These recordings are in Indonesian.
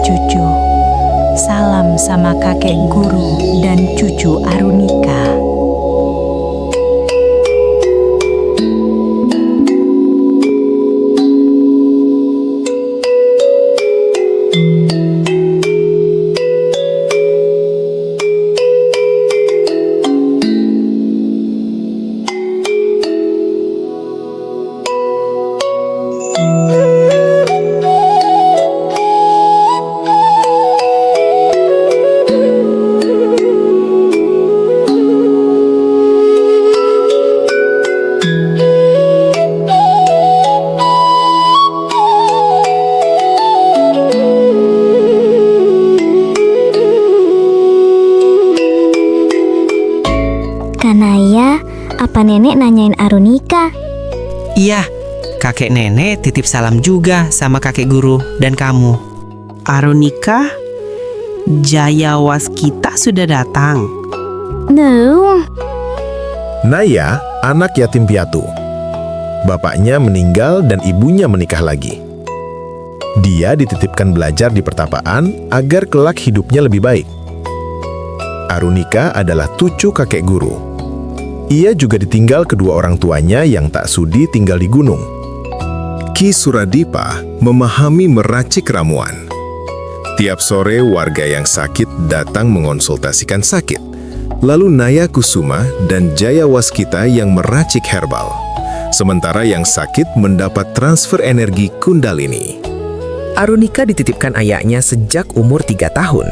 cucu. Salam sama kakek guru dan cucu Arunika. Kanaya, apa nenek nanyain Arunika? Iya, kakek nenek titip salam juga sama kakek guru dan kamu. Arunika, Jaya Waskita sudah datang. No. Naya, anak yatim piatu. Bapaknya meninggal dan ibunya menikah lagi. Dia dititipkan belajar di pertapaan agar kelak hidupnya lebih baik. Arunika adalah cucu kakek guru. Ia juga ditinggal kedua orang tuanya yang tak sudi tinggal di gunung. Ki Suradipa memahami meracik ramuan. Tiap sore warga yang sakit datang mengonsultasikan sakit. Lalu Naya Kusuma dan Jaya Waskita yang meracik herbal. Sementara yang sakit mendapat transfer energi Kundalini. Arunika dititipkan ayahnya sejak umur 3 tahun.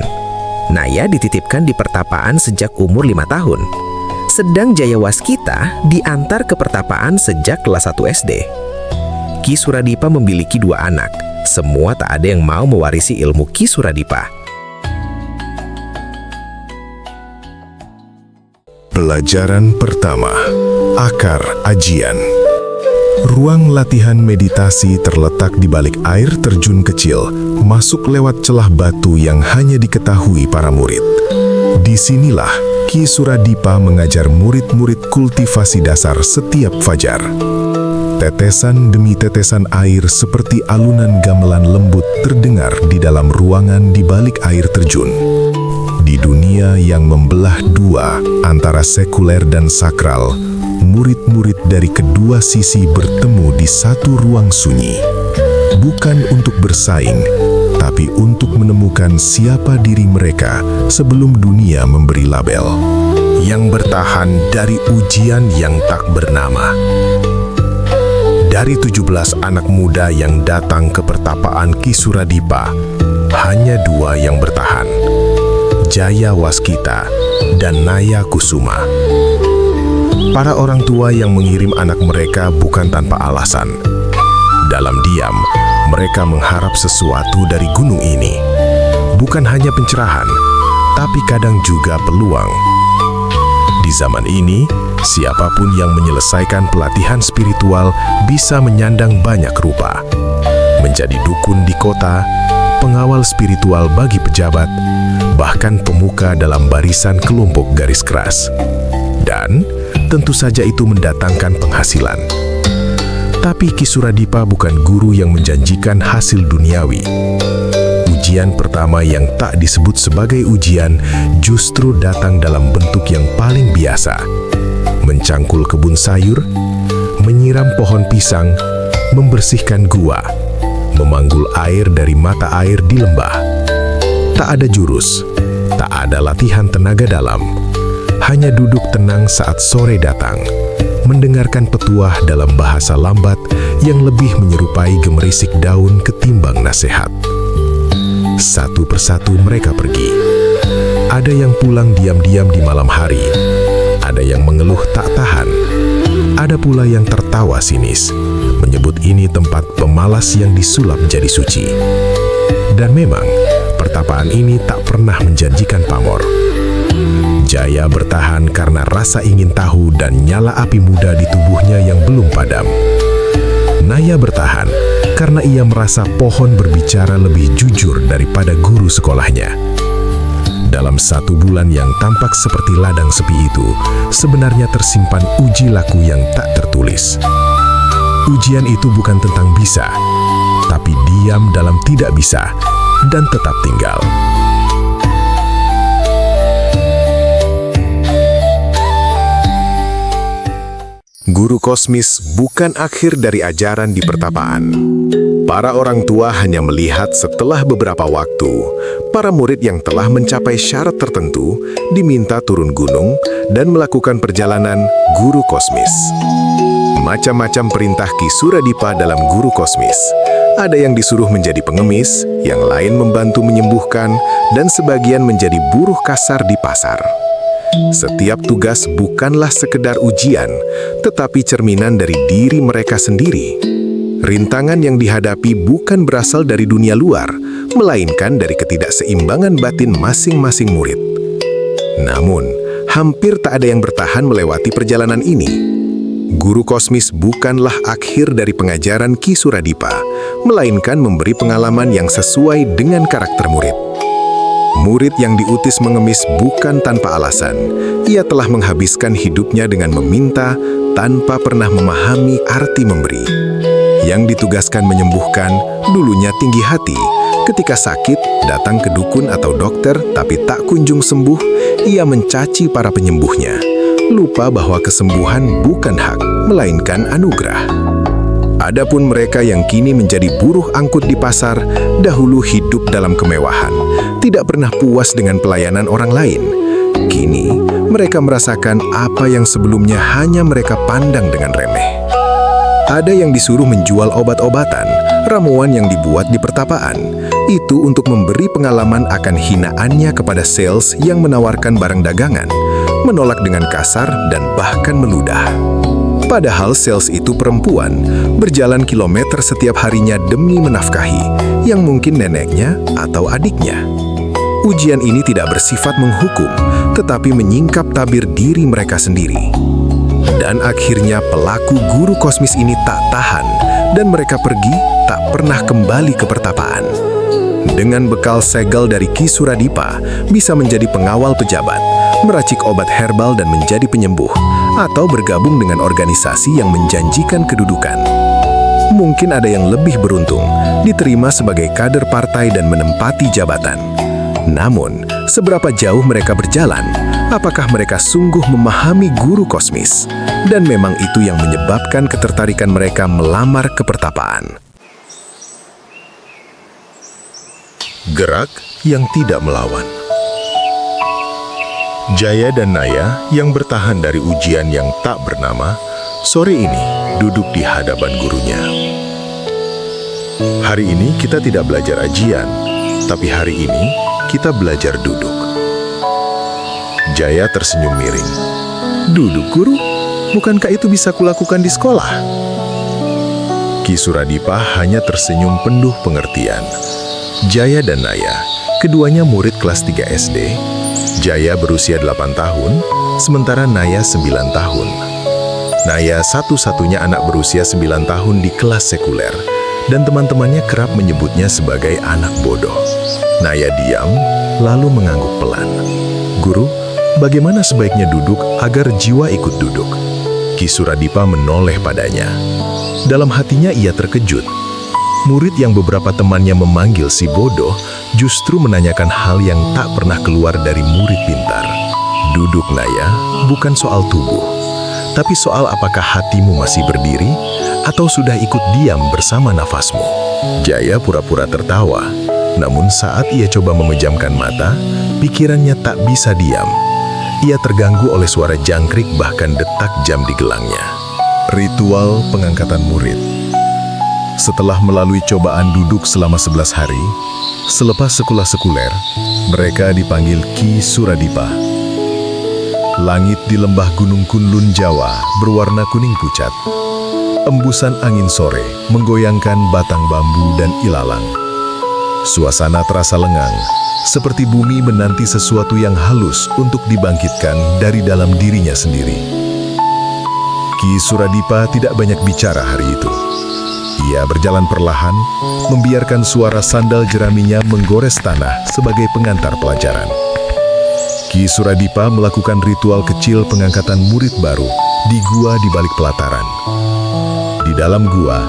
Naya dititipkan di pertapaan sejak umur 5 tahun. Sedang Jaya Waskita diantar ke pertapaan sejak kelas 1 SD. Ki Suradipa memiliki 2 anak. Semua tak ada yang mau mewarisi ilmu Ki Suradipa. Pelajaran pertama, Akar Ajian. Ruang latihan meditasi terletak di balik air terjun kecil, masuk lewat celah batu yang hanya diketahui para murid. Disinilah Ki Suradipa mengajar murid-murid kultivasi dasar setiap fajar. Tetesan demi tetesan air seperti alunan gamelan lembut terdengar di dalam ruangan di balik air terjun. Di dunia yang membelah dua antara sekuler dan sakral, murid-murid dari kedua sisi bertemu di satu ruang sunyi. Bukan untuk bersaing, tapi untuk menemukan siapa diri mereka sebelum dunia memberi label. Yang bertahan dari ujian yang tak bernama. Dari 17 anak muda yang datang ke pertapaan Ki Suradipa, hanya 2 yang bertahan. Jaya Waskita dan Naya Kusuma. Para orang tua yang mengirim anak mereka bukan tanpa alasan. Dalam diam, mereka mengharap sesuatu dari gunung ini. Bukan hanya pencerahan, tapi kadang juga peluang. Di zaman ini, siapapun yang menyelesaikan pelatihan spiritual bisa menyandang banyak rupa. Menjadi dukun di kota, pengawal spiritual bagi pejabat, bahkan pemuka dalam barisan kelompok garis keras. Dan tentu saja itu mendatangkan penghasilan. Tapi Ki Suradipa bukan guru yang menjanjikan hasil duniawi. Ujian pertama yang tak disebut sebagai ujian justru datang dalam bentuk yang paling biasa. Mencangkul kebun sayur, menyiram pohon pisang, membersihkan gua, memanggul air dari mata air di lembah. Tak ada jurus, tak ada latihan tenaga dalam. Hanya duduk tenang saat sore datang, mendengarkan petuah dalam bahasa lambat yang lebih menyerupai gemerisik daun ketimbang nasihat. Satu persatu mereka pergi. Ada yang pulang diam-diam di malam hari. Ada yang mengeluh tak tahan. Ada pula yang tertawa sinis, menyebut ini tempat pemalas yang disulap jadi suci. Dan memang, pertapaan ini tak pernah menjanjikan pamor. Jaya bertahan karena rasa ingin tahu dan nyala api muda di tubuhnya yang belum padam. Naya bertahan karena ia merasa pohon berbicara lebih jujur daripada guru sekolahnya. Dalam 1 bulan yang tampak seperti ladang sepi itu, sebenarnya tersimpan uji laku yang tak tertulis. Ujian itu bukan tentang bisa, tapi diam dalam tidak bisa dan tetap tinggal. Guru kosmis bukan akhir dari ajaran di pertapaan. Para orang tua hanya melihat setelah beberapa waktu, para murid yang telah mencapai syarat tertentu diminta turun gunung dan melakukan perjalanan guru kosmis. Macam-macam perintah Ki Suradipa dalam guru kosmis. Ada yang disuruh menjadi pengemis, yang lain membantu menyembuhkan, dan sebagian menjadi buruh kasar di pasar. Setiap tugas bukanlah sekedar ujian, tetapi cerminan dari diri mereka sendiri. Rintangan yang dihadapi bukan berasal dari dunia luar, melainkan dari ketidakseimbangan batin masing-masing murid. Namun, hampir tak ada yang bertahan melewati perjalanan ini. Guru kosmis bukanlah akhir dari pengajaran Ki Suradipa, melainkan memberi pengalaman yang sesuai dengan karakter murid. Murid yang diutus mengemis bukan tanpa alasan. Ia telah menghabiskan hidupnya dengan meminta tanpa pernah memahami arti memberi. Yang ditugaskan menyembuhkan, dulunya tinggi hati. Ketika sakit, datang ke dukun atau dokter tapi tak kunjung sembuh, ia mencaci para penyembuhnya. Lupa bahwa kesembuhan bukan hak, melainkan anugerah. Adapun mereka yang kini menjadi buruh angkut di pasar, dahulu hidup dalam kemewahan, tidak pernah puas dengan pelayanan orang lain. Kini, mereka merasakan apa yang sebelumnya hanya mereka pandang dengan remeh. Ada yang disuruh menjual obat-obatan, ramuan yang dibuat di pertapaan. Itu untuk memberi pengalaman akan hinaannya kepada sales yang menawarkan barang dagangan, menolak dengan kasar dan bahkan meludah. Padahal sales itu perempuan, berjalan kilometer setiap harinya demi menafkahi, yang mungkin neneknya atau adiknya. Ujian ini tidak bersifat menghukum, tetapi menyingkap tabir diri mereka sendiri. Dan akhirnya pelaku guru kosmis ini tak tahan, dan mereka pergi tak pernah kembali ke pertapaan. Dengan bekal segel dari Ki Suradipa, bisa menjadi pengawal pejabat, meracik obat herbal dan menjadi penyembuh, atau bergabung dengan organisasi yang menjanjikan kedudukan. Mungkin ada yang lebih beruntung, diterima sebagai kader partai dan menempati jabatan. Namun, seberapa jauh mereka berjalan, apakah mereka sungguh memahami guru kosmis? Dan memang itu yang menyebabkan ketertarikan mereka melamar ke pertapaan. Gerak yang tidak melawan. Jaya dan Naya yang bertahan dari ujian yang tak bernama, sore ini duduk di hadapan gurunya. Hari ini kita tidak belajar ajian, tapi hari ini kita belajar duduk. Jaya tersenyum miring. Duduk, guru? Bukankah itu bisa kulakukan di sekolah? Ki Suradipa hanya tersenyum penuh pengertian. Jaya dan Naya, keduanya murid kelas 3 SD. Jaya berusia 8 tahun, sementara Naya 9 tahun. Naya satu-satunya anak berusia 9 tahun di kelas sekuler, dan teman-temannya kerap menyebutnya sebagai anak bodoh. Naya diam, lalu mengangguk pelan. Guru, bagaimana sebaiknya duduk agar jiwa ikut duduk? Ki Suradipa menoleh padanya. Dalam hatinya ia terkejut. Murid yang beberapa temannya memanggil si bodoh justru menanyakan hal yang tak pernah keluar dari murid pintar. Duduk, Naya, bukan soal tubuh, tapi soal apakah hatimu masih berdiri atau sudah ikut diam bersama nafasmu. Jaya pura-pura tertawa, namun saat ia coba memejamkan mata, pikirannya tak bisa diam. Ia terganggu oleh suara jangkrik bahkan detak jam di gelangnya. Ritual pengangkatan murid. Setelah melalui cobaan duduk selama 11 hari, selepas sekolah sekuler, mereka dipanggil Ki Suradipa. Langit di lembah Gunung Kunlun, Jawa berwarna kuning pucat. Embusan angin sore menggoyangkan batang bambu dan ilalang. Suasana terasa lengang, seperti bumi menanti sesuatu yang halus untuk dibangkitkan dari dalam dirinya sendiri. Ki Suradipa tidak banyak bicara hari itu. Ia berjalan perlahan, membiarkan suara sandal jeraminya menggores tanah sebagai pengantar pelajaran. Ki Suradipa melakukan ritual kecil pengangkatan murid baru di gua di balik pelataran. Di dalam gua,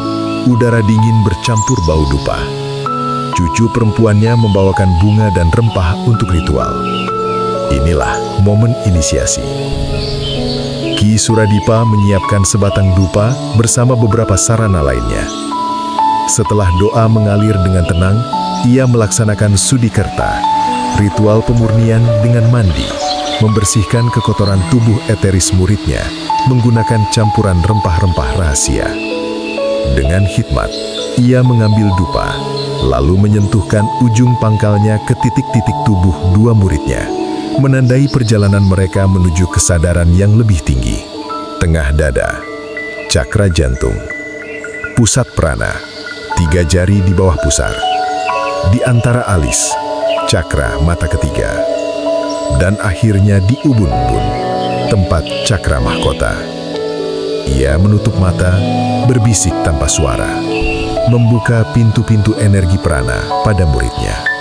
udara dingin bercampur bau dupa. Cucu perempuannya membawakan bunga dan rempah untuk ritual. Inilah momen inisiasi. Ki Suradipa menyiapkan sebatang dupa bersama beberapa sarana lainnya. Setelah doa mengalir dengan tenang, ia melaksanakan sudikerta, ritual pemurnian dengan mandi, membersihkan kekotoran tubuh eteris muridnya menggunakan campuran rempah-rempah rahasia. Dengan hikmat, ia mengambil dupa, lalu menyentuhkan ujung pangkalnya ke titik-titik tubuh dua muridnya, menandai perjalanan mereka menuju kesadaran yang lebih tinggi. Tengah dada, cakra jantung, pusat prana, 3 jari di bawah pusar. Di antara alis, cakra mata ketiga. Dan akhirnya di ubun-ubun, tempat cakra mahkota. Ia menutup mata, berbisik tanpa suara, membuka pintu-pintu energi prana pada muridnya.